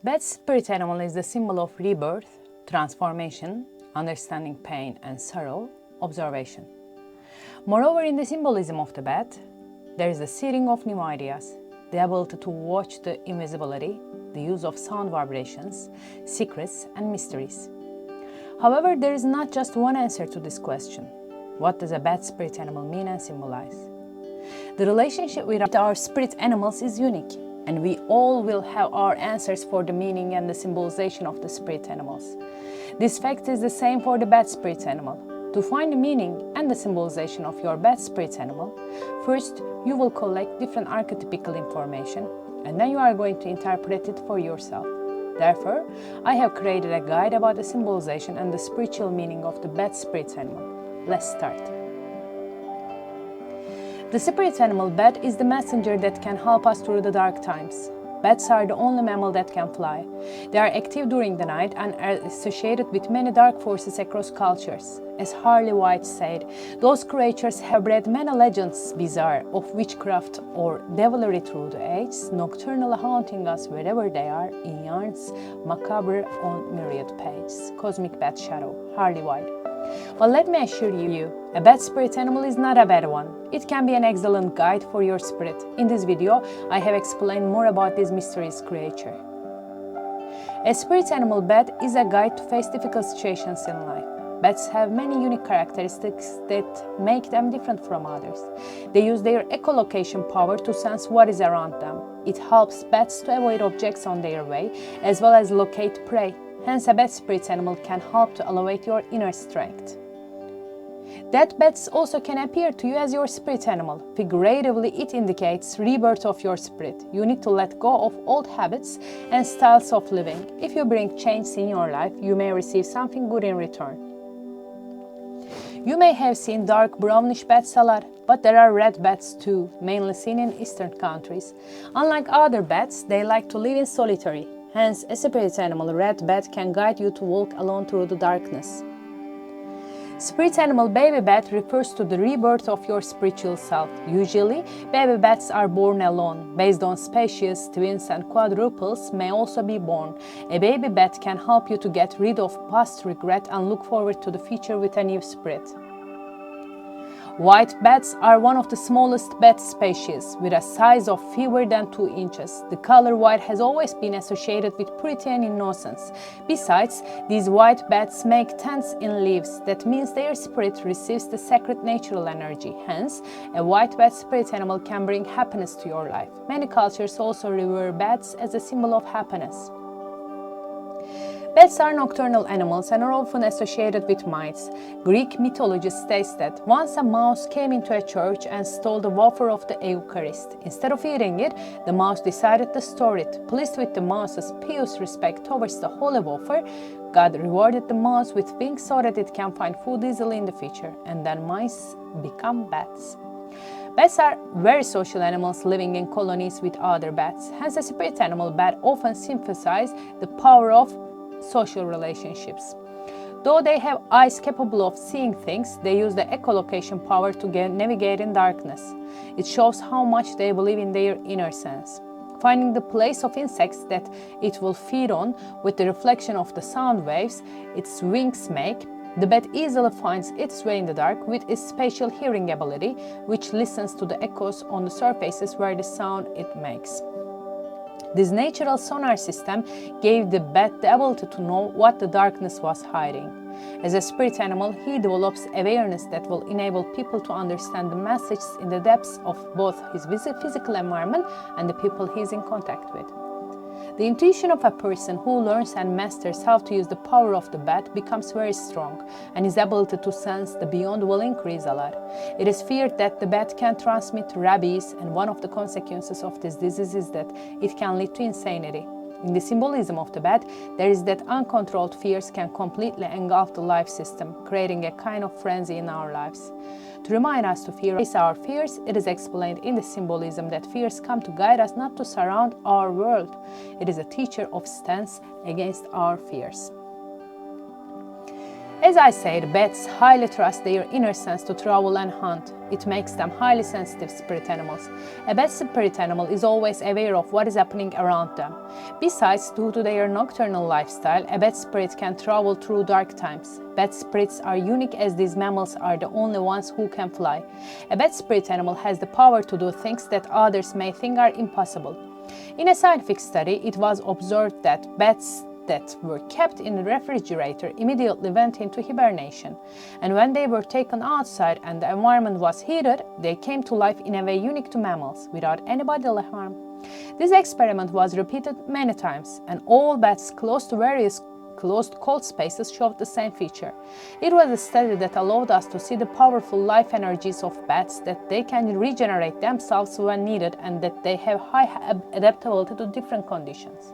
Bat spirit animal is the symbol of rebirth, transformation, understanding pain and sorrow, observation. Moreover, in the symbolism of the bat, there is the seeding of new ideas, the ability to watch the invisibility, the use of sound vibrations, secrets and mysteries. However, there is not just one answer to this question. What does a bat spirit animal mean and symbolize? The relationship with our spirit animals is unique, and we all will have our answers for the meaning and the symbolization of the spirit animals. This fact is the same for the bat spirit animal. To find the meaning and the symbolization of your bat spirit animal, first you will collect different archetypical information, and then you are going to interpret it for yourself. Therefore, I have created a guide about the symbolization and the spiritual meaning of the bat spirit animal. Let's start. The spirit animal bat is the messenger that can help us through the dark times. Bats are the only mammal that can fly. They are active during the night and are associated with many dark forces across cultures. As Harley White said, those creatures have bred many legends bizarre of witchcraft or devilry through the ages, nocturnally haunting us wherever they are in yarns macabre on myriad pages. Cosmic Bat Shadow, Harley White. Well, let me assure you, a bat spirit animal is not a bad one. It can be an excellent guide for your spirit. In this video, I have explained more about this mysterious creature. A spirit animal bat is a guide to face difficult situations in life. Bats have many unique characteristics that make them different from others. They use their echolocation power to sense what is around them. It helps bats to avoid objects on their way, as well as locate prey. Hence, a bat spirit animal can help to elevate your inner strength. That bats also can appear to you as your spirit animal. Figuratively, it indicates rebirth of your spirit. You need to let go of old habits and styles of living. If you bring change in your life, you may receive something good in return. You may have seen dark brownish bats a lot, but there are red bats too, mainly seen in eastern countries. Unlike other bats, they like to live in solitary. Hence, a spirit animal, red bat, can guide you to walk alone through the darkness. Spirit animal baby bat refers to the rebirth of your spiritual self. Usually, baby bats are born alone. Based on species, twins and quadruples may also be born. A baby bat can help you to get rid of past regret and look forward to the future with a new spirit. White bats are one of the smallest bat species, with a size of fewer than 2 inches. The color white has always been associated with purity and innocence. Besides, these white bats make tents in leaves. That means their spirit receives the sacred natural energy. Hence, a white bat spirit animal can bring happiness to your life. Many cultures also revere bats as a symbol of happiness. Bats are nocturnal animals and are often associated with mice. Greek mythology states that once a mouse came into a church and stole the wafer of the Eucharist. Instead of eating it, the mouse decided to store it. Pleased with the mouse's pious respect towards the holy wafer, God rewarded the mouse with wings so that it can find food easily in the future, and then mice become bats. Bats are very social animals living in colonies with other bats. Hence, a spirit animal bat often synthesizes the power of social relationships. Though they have eyes capable of seeing things, they use the echolocation power to navigate in darkness. It shows how much they believe in their inner sense. Finding the place of insects that it will feed on with the reflection of the sound waves its wings make, the bat easily finds its way in the dark with its spatial hearing ability, which listens to the echoes on the surfaces where the sound it makes. This natural sonar system gave the bat the ability to know what the darkness was hiding. As a spirit animal, he develops awareness that will enable people to understand the messages in the depths of both his physical environment and the people he is in contact with. The intuition of a person who learns and masters how to use the power of the bat becomes very strong, and his ability to sense the beyond will increase a lot. It is feared that the bat can transmit rabies, and one of the consequences of this disease is that it can lead to insanity. In the symbolism of the bat, there is that uncontrolled fears can completely engulf the life system, creating a kind of frenzy in our lives. To remind us to face our fears, it is explained in the symbolism that fears come to guide us, not to surround our world. It is a teacher of stance against our fears. As I said, bats highly trust their inner sense to travel and hunt. It makes them highly sensitive spirit animals. A bat spirit animal is always aware of what is happening around them. Besides, due to their nocturnal lifestyle, a bat spirit can travel through dark times. Bat spirits are unique as these mammals are the only ones who can fly. A bat spirit animal has the power to do things that others may think are impossible. In a scientific study, it was observed that bats that were kept in the refrigerator immediately went into hibernation, and when they were taken outside and the environment was heated, they came to life in a way unique to mammals, without any bodily harm. This experiment was repeated many times, and all bats close to various closed cold spaces showed the same feature. It was a study that allowed us to see the powerful life energies of bats, that they can regenerate themselves when needed and that they have high adaptability to different conditions.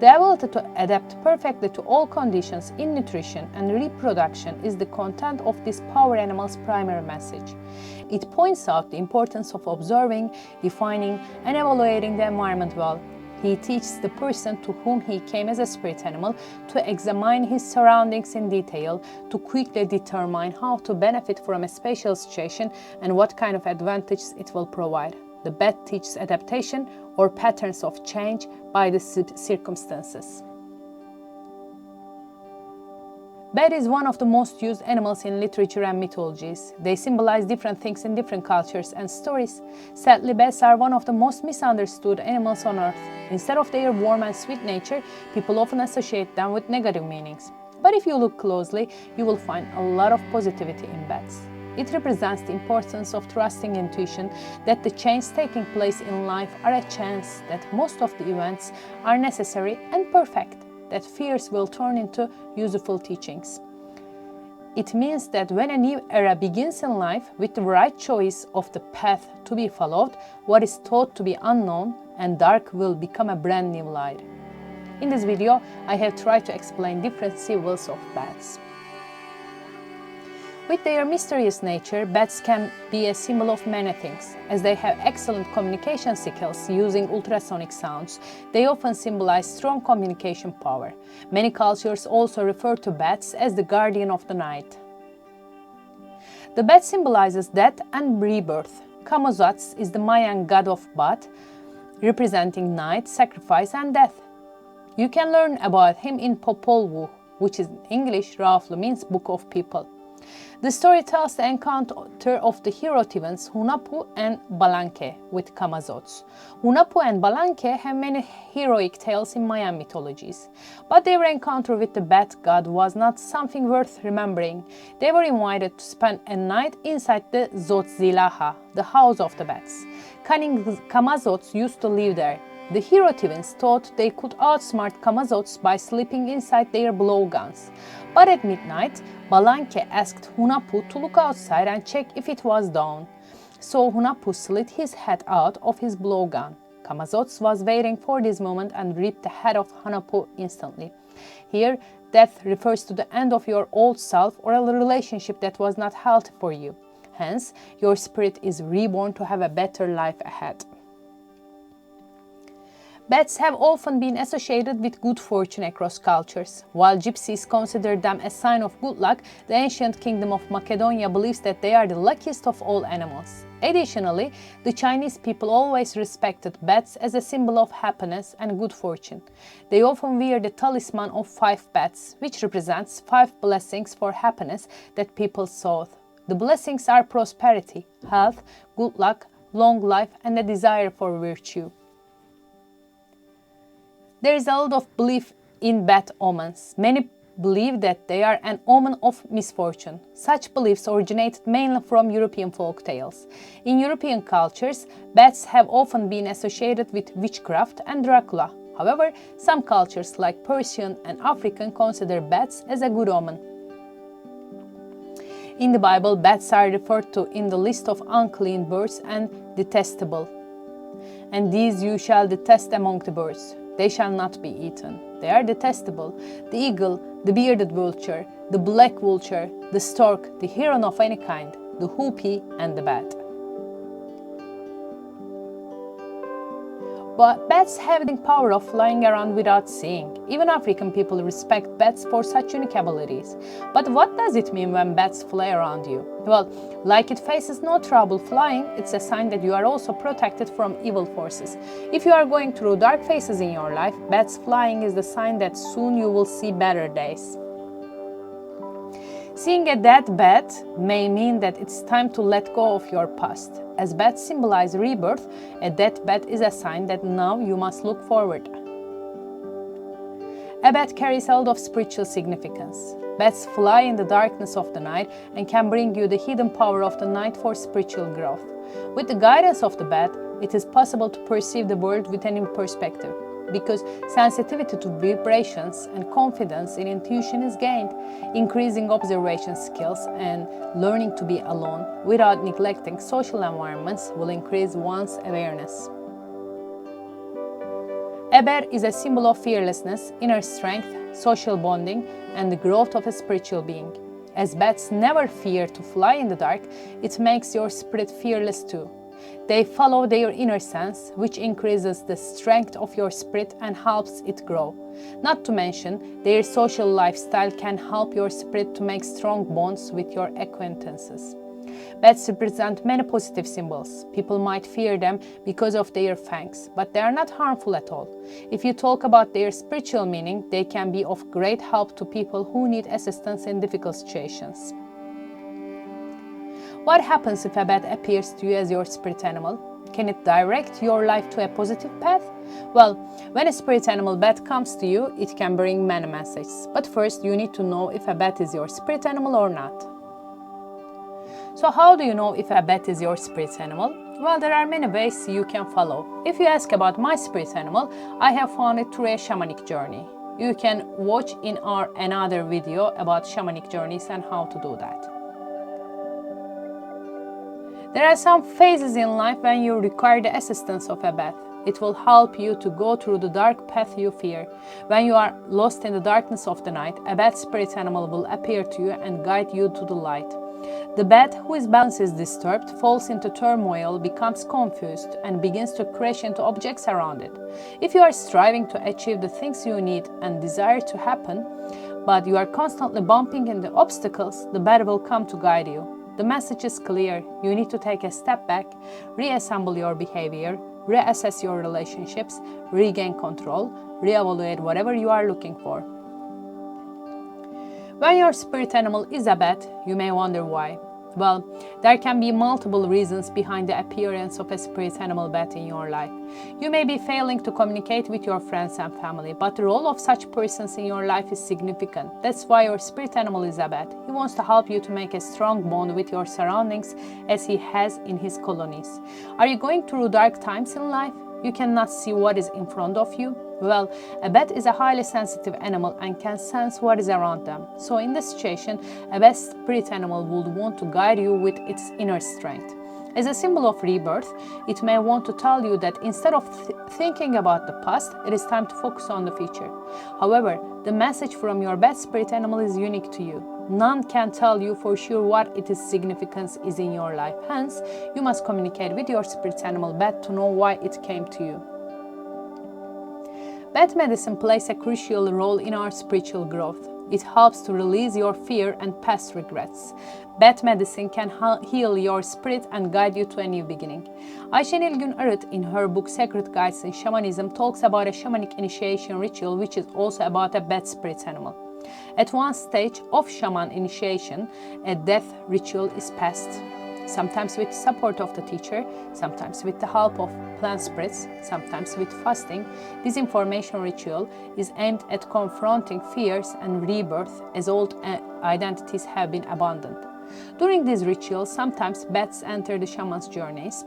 The ability to adapt perfectly to all conditions in nutrition and reproduction is the content of this power animal's primary message. It points out the importance of observing, defining, and evaluating the environment well. He teaches the person to whom he came as a spirit animal to examine his surroundings in detail, to quickly determine how to benefit from a special situation and what kind of advantages it will provide. The bat teaches adaptation or patterns of change by the circumstances. Bat is one of the most used animals in literature and mythologies. They symbolize different things in different cultures and stories. Sadly, bats are one of the most misunderstood animals on earth. Instead of their warm and sweet nature, people often associate them with negative meanings. But if you look closely, you will find a lot of positivity in bats. It represents the importance of trusting intuition, that the changes taking place in life are a chance, that most of the events are necessary and perfect, that fears will turn into useful teachings. It means that when a new era begins in life with the right choice of the path to be followed, what is thought to be unknown and dark will become a brand new light. In this video, I have tried to explain different symbols of bats. With their mysterious nature, bats can be a symbol of many things. As they have excellent communication skills using ultrasonic sounds, they often symbolize strong communication power. Many cultures also refer to bats as the guardian of the night. The bat symbolizes death and rebirth. Kamazotz is the Mayan god of Bat, representing night, sacrifice, and death. You can learn about him in Popol Vuh, which in English roughly means Book of People. The story tells the encounter of the hero twins Hunahpu and Balanque with Kamazotz. Hunahpu and Balanque have many heroic tales in Mayan mythologies, but their encounter with the bat god was not something worth remembering. They were invited to spend a night inside the Zotzilaha, the house of the bats. Cunning Kamazotz used to live there. The hero twins thought they could outsmart Kamazotz by sleeping inside their blowguns. But at midnight, Balanque asked Hunahpu to look outside and check if it was dawn. So Hunahpu slid his head out of his blowgun. Kamazotz was waiting for this moment and ripped the head of Hunahpu instantly. Here, death refers to the end of your old self or a relationship that was not healthy for you. Hence, your spirit is reborn to have a better life ahead. Bats have often been associated with good fortune across cultures. While gypsies consider them a sign of good luck, the ancient kingdom of Macedonia believes that they are the luckiest of all animals. Additionally, the Chinese people always respected bats as a symbol of happiness and good fortune. They often wear the talisman of 5 bats, which represents 5 blessings for happiness that people sought. The blessings are prosperity, health, good luck, long life, and a desire for virtue. There is a lot of belief in bat omens. Many believe that they are an omen of misfortune. Such beliefs originated mainly from European folk tales. In European cultures, bats have often been associated with witchcraft and Dracula. However, some cultures like Persian and African consider bats as a good omen. In the Bible, bats are referred to in the list of unclean birds and detestable. And these you shall detest among the birds. They shall not be eaten. They are detestable. The eagle, the bearded vulture, the black vulture, the stork, the heron of any kind, the hoopie, and the bat. But bats have the power of flying around without seeing. Even African people respect bats for such unique abilities. But what does it mean when bats fly around you? Well, like it faces no trouble flying, it's a sign that you are also protected from evil forces. If you are going through dark phases in your life, bats flying is the sign that soon you will see better days. Seeing a dead bat may mean that it's time to let go of your past. As bats symbolize rebirth, a dead bat is a sign that now you must look forward. A bat carries a lot of spiritual significance. Bats fly in the darkness of the night and can bring you the hidden power of the night for spiritual growth. With the guidance of the bat, it is possible to perceive the world with a new perspective, because sensitivity to vibrations and confidence in intuition is gained. Increasing observation skills and learning to be alone without neglecting social environments will increase one's awareness. A bat is a symbol of fearlessness, inner strength, social bonding, and the growth of a spiritual being. As bats never fear to fly in the dark, it makes your spirit fearless too. They follow their inner sense, which increases the strength of your spirit and helps it grow. Not to mention, their social lifestyle can help your spirit to make strong bonds with your acquaintances. Bats represent many positive symbols. People might fear them because of their fangs, but they are not harmful at all. If you talk about their spiritual meaning, they can be of great help to people who need assistance in difficult situations. What happens if a bat appears to you as your spirit animal? Can it direct your life to a positive path? Well, when a spirit animal bat comes to you, it can bring many messages. But first, you need to know if a bat is your spirit animal or not. So how do you know if a bat is your spirit animal? Well, there are many ways you can follow. If you ask about my spirit animal, I have found it through a shamanic journey. You can watch in our another video about shamanic journeys and how to do that. There are some phases in life when you require the assistance of a bat. It will help you to go through the dark path you fear. When you are lost in the darkness of the night, a bat spirit animal will appear to you and guide you to the light. The bat, whose balance is disturbed, falls into turmoil, becomes confused, and begins to crash into objects around it. If you are striving to achieve the things you need and desire to happen, but you are constantly bumping into obstacles, the bat will come to guide you. The message is clear. You need to take a step back, reassemble your behavior, reassess your relationships, regain control, reevaluate whatever you are looking for. When your spirit animal is a bat, you may wonder why. Well, there can be multiple reasons behind the appearance of a spirit animal bat in your life. You may be failing to communicate with your friends and family, but the role of such persons in your life is significant. That's why your spirit animal is a bat. He wants to help you to make a strong bond with your surroundings as he has in his colonies. Are you going through dark times in life? You cannot see what is in front of you? Well, a bat is a highly sensitive animal and can sense what is around them. So in this situation, a bat spirit animal would want to guide you with its inner strength. As a symbol of rebirth, it may want to tell you that instead of thinking about the past, it is time to focus on the future. However, the message from your bat spirit animal is unique to you. None can tell you for sure what its significance is in your life. Hence, you must communicate with your spirit animal bat to know why it came to you. Bat medicine plays a crucial role in our spiritual growth. It helps to release your fear and past regrets. Bat medicine can heal your spirit and guide you to a new beginning. Ayşe Nilgün Arıt, in her book Sacred Guides in Shamanism, talks about a shamanic initiation ritual which is also about a bat spirit animal. At one stage of shaman initiation, a death ritual is passed, sometimes with support of the teacher, sometimes with the help of plant spirits, sometimes with fasting. This information ritual is aimed at confronting fears and rebirth as old identities have been abandoned. During these rituals, sometimes bats enter the shaman's journeys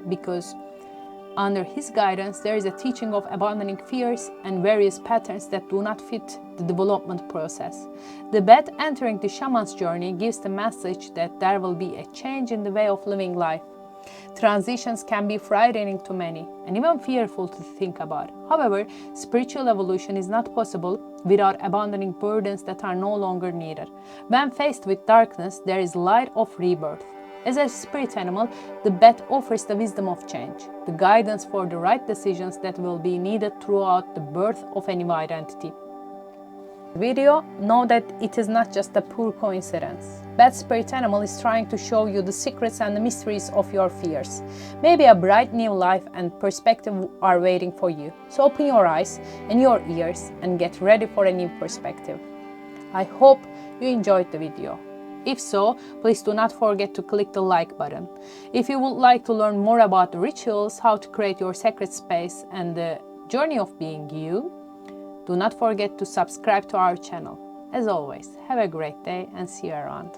because under his guidance, there is a teaching of abandoning fears and various patterns that do not fit the development process. The bat entering the shaman's journey gives the message that there will be a change in the way of living life. Transitions can be frightening to many and even fearful to think about. However, spiritual evolution is not possible without abandoning burdens that are no longer needed. When faced with darkness, there is light of rebirth. As a spirit animal, the bat offers the wisdom of change, the guidance for the right decisions that will be needed throughout the birth of a new identity. Video, know that it is not just a pure coincidence. Bat spirit animal is trying to show you the secrets and the mysteries of your fears. Maybe a bright new life and perspective are waiting for you. So open your eyes and your ears and get ready for a new perspective. I hope you enjoyed the video. If so, please do not forget to click the like button. If you would like to learn more about the rituals, how to create your sacred space, and the journey of being you, do not forget to subscribe to our channel. As always, have a great day and see you around.